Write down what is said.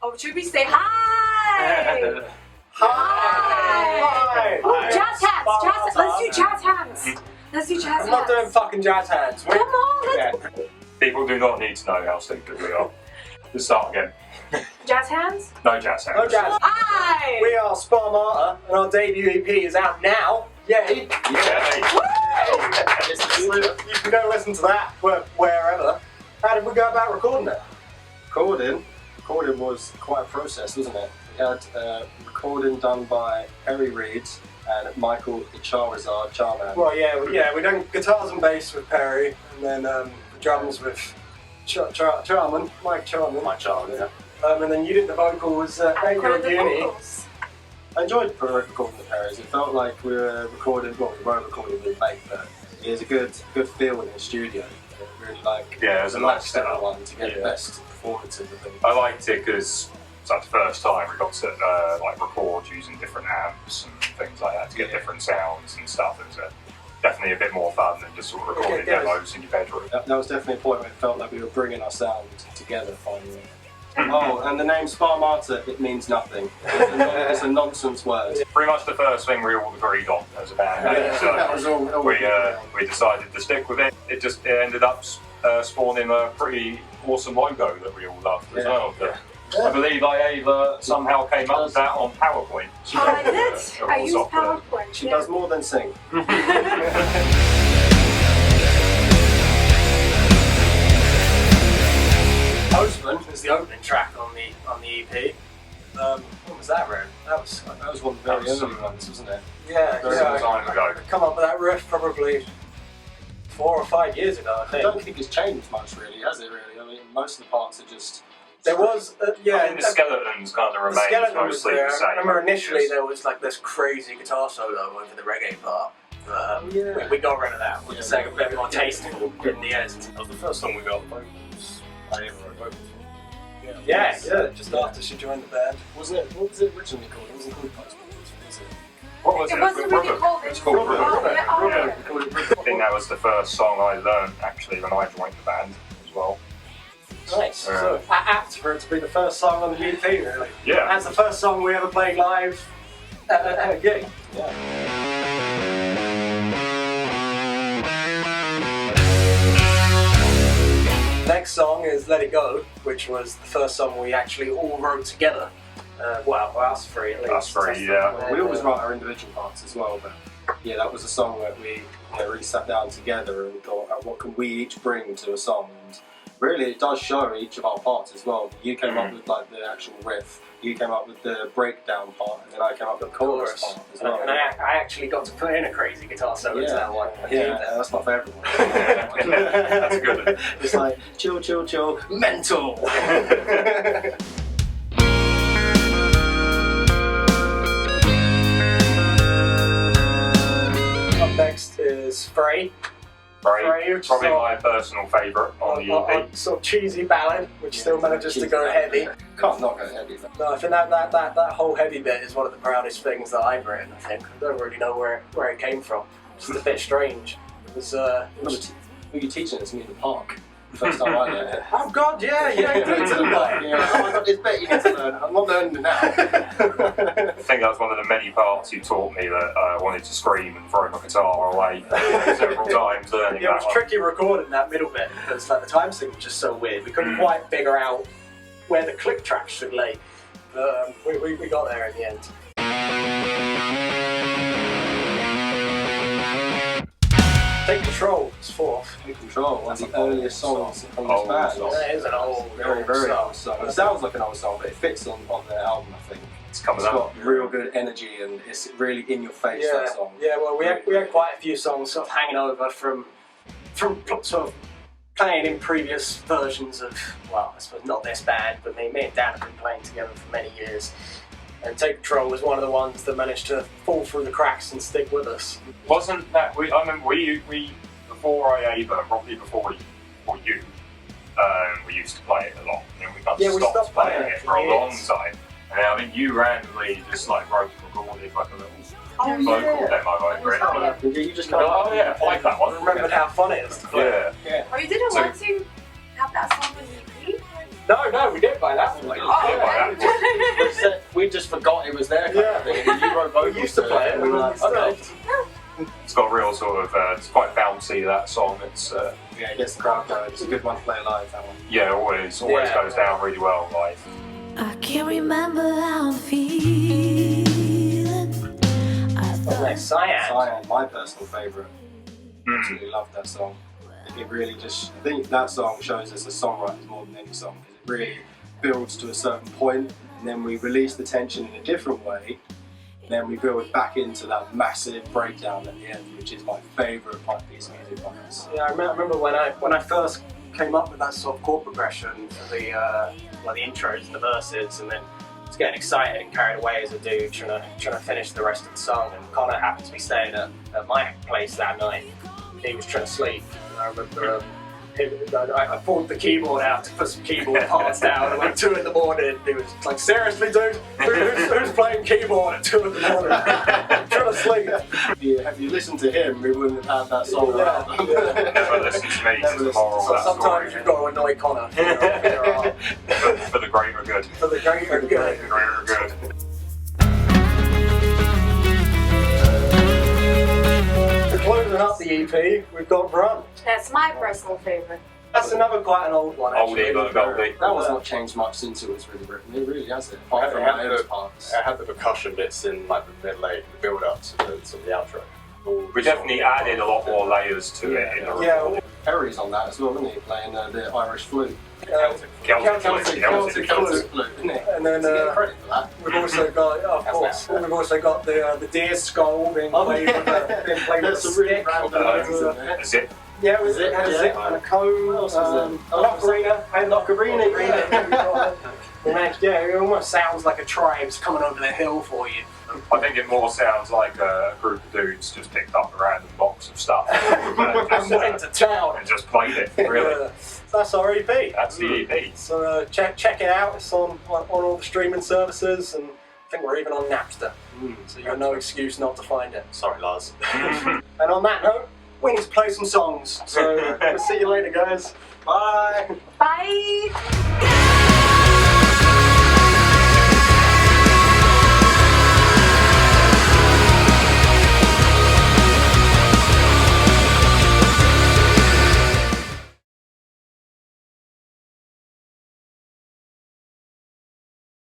Oh, should we say hi? Hi! Oh, jazz hands! Let's do jazz hands! Let's do jazz hands! I'm not doing fucking jazz hands. Come on, let's... People do not need to know how stupid we are. Let's start again. Jazz hands? No jazz hands. No jazz. Hi! We are SPAR MARTA, and our debut EP is out now. Yay! You can go listen to that wherever. How did we go about recording it? Recording was quite a process, wasn't it? We had recording done by Perry Reid and Michael the Charman. Well, we done guitars and bass with Perry, and then drums with Charman, Mike Charman. Yeah. And then you did the vocals at your uni. I enjoyed recording the Perrys. It felt like we were recording, well, we weren't recording with Blake, but it was a good feel in the studio. Really it was a nice setup one to get the best performances of them. I liked it because it's like the first time we got to record using different amps and things like that to get different sounds and stuff. It was definitely a bit more fun than just sort of recording demos in your bedroom. That was definitely a point where it felt like we were bringing our sound together finally. Oh, and the name SPAR MARTA, it means nothing. It's a nonsense word. Pretty much the first thing we all agreed on as a band. So we decided to stick with it. It ended up spawning a pretty awesome logo that we all loved as well. I believe Ieva somehow came up with that on PowerPoint. I did. I used PowerPoint. She does more than sing. Postman is the opening track on the EP. What was that, Ren? That was one of the very early ones, wasn't it? Yeah, time ago. I come up with that riff probably 4 or 5 years ago, I I think. don't think it's changed much, really, has it? Really, I mean, most of the parts are just. There was, I mean, the skeletons kind of remain mostly the same. I remember initially there was like this crazy guitar solo over the reggae part. We got rid of that. We just sang a bit more tasteful in the end. That was the first song we got vocals. I ever wrote vocals. Yeah, just after she joined the band. Wasn't it? What was it originally called? It wasn't called Postman. What was it? It wasn't really called. It's called Rubber. Yeah. I think that was the first song I learned actually when I joined the band as well. Nice. So apt for it to be the first song on the EP, really. Yeah. That's the first song we ever played live at a gig. Next song is Let It Go, which was the first song we actually all wrote together. Well, us three at least. Us three, yeah. We always write our individual parts as well, but yeah, that was a song where we really sat down together and thought, what can we each bring to a song? And really, it does show each of our parts as well. You came up with like the actual riff, you came up with the breakdown part, and then I came up with the chorus part as well. And I actually got to put in a crazy guitar solo to that one. Yeah, that's my favourite one. That's good. It's like, chill, chill, chill, mental! Up next is FREY. FREY, probably my personal favourite on the EP. Sort of cheesy ballad, which still manages to go heavy. Can't not go heavy. No, I think that whole heavy bit is one of the proudest things that I've written, I think. I don't really know where it came from. It's just a bit strange. It was, Were you teaching us in the park? The first time I learned it. Oh god, yeah, you did to the bike. I got this bit you need to learn. I'm not learning it now. I think that was one of the many parts you taught me that I wanted to scream and throw my guitar away several times learning It was tricky recording that middle bit because like, the time sync was just so weird. We couldn't quite figure out where the click tracks should lay. We got there in the end. Take Control is fourth. Take Control, one of the earliest songs on this band. That is an old, very old song. It sounds like an old song, but it fits on their album, I think. It's coming It's up. got real good energy and it's really in your face, that song. Yeah, well, we had quite a few songs sort of hanging over from sort of playing in previous versions of, well, I suppose not this band, but me and Dan have been playing together for many years. And Take Control was one of the ones that managed to fall through the cracks and stick with us. Wasn't that, I remember we before Ieva, probably before you, we used to play it a lot. And then we stopped playing it for a long time. And I think you randomly just like wrote and recorded like a little vocal demo over it. You just Oh yeah, I like that one. I remembered how fun it is to play. Yeah. Oh, you didn't want to have that song on the EP? No, we did play that one. Oh, Yeah, okay. forgot it was there. Kind of thing. And you wrote vocals. We used to play it. And we were like, okay. It's got a real sort of, it's quite bouncy, that song. It's Yeah, it gets the crowd going. It's a good one to play live, that one. yeah, always goes down really well live. I can't remember how I'm feeling. SYAND. My personal favourite. Absolutely love that song. It really just, I think that song shows us as songwriters more than any song, because it really builds to a certain point, and then we release the tension in a different way, and then we build back into that massive breakdown at the end, which is my favourite piece of music by us. Yeah, I remember when I first came up with that sort of chord progression for the intros and the verses, and then I was getting excited and carried away as a dude trying to finish the rest of the song. And Conor happened to be staying at my place that night. He was trying to sleep, and I remember I pulled the keyboard out to put some keyboard parts down, and like 2 in the morning, he was like, "Seriously, dude, who's playing keyboard at 2 in the morning? I'm trying to sleep." If you listened to him, we wouldn't have had that song. Never listen to me, it's the moral of that Sometimes story. you've got to annoy Conor. For the greater good. For the greater good. The greater good. Closing up the EP, we've got Run. That's my personal favorite. That's another quite an old one, actually. Oldie but goldie. That was not changed much since it was really written. It really hasn't. Apart It from had my the- own parts. It had the percussion bits in like the mid late, the build up to the outro. We definitely added a lot more layers to it in the recording. Perry's on that as well, isn't he? Playing the Irish flute. Celtic flute. Flute, isn't it? And then Credit for that. we've also got, of course, we've also got the deer skull being played with a There's some really stick. random things in there. A zip. Yeah, it was Zip, it had a yeah. zip and a comb. What else was there? An ocarina. Had an ocarina. Yeah, it almost sounds like a tribe's coming over the hill for you. I think it more sounds like a group of dudes just picked up a random box of stuff and Went to town. just played it, really. That's our EP. That's the EP. So check it out. It's on all the streaming services, and I think we're even on Napster. So you've got no excuse not to find it. Sorry, Lars. And on that note, we need to play some songs. So we'll see you later, guys. Bye. Bye!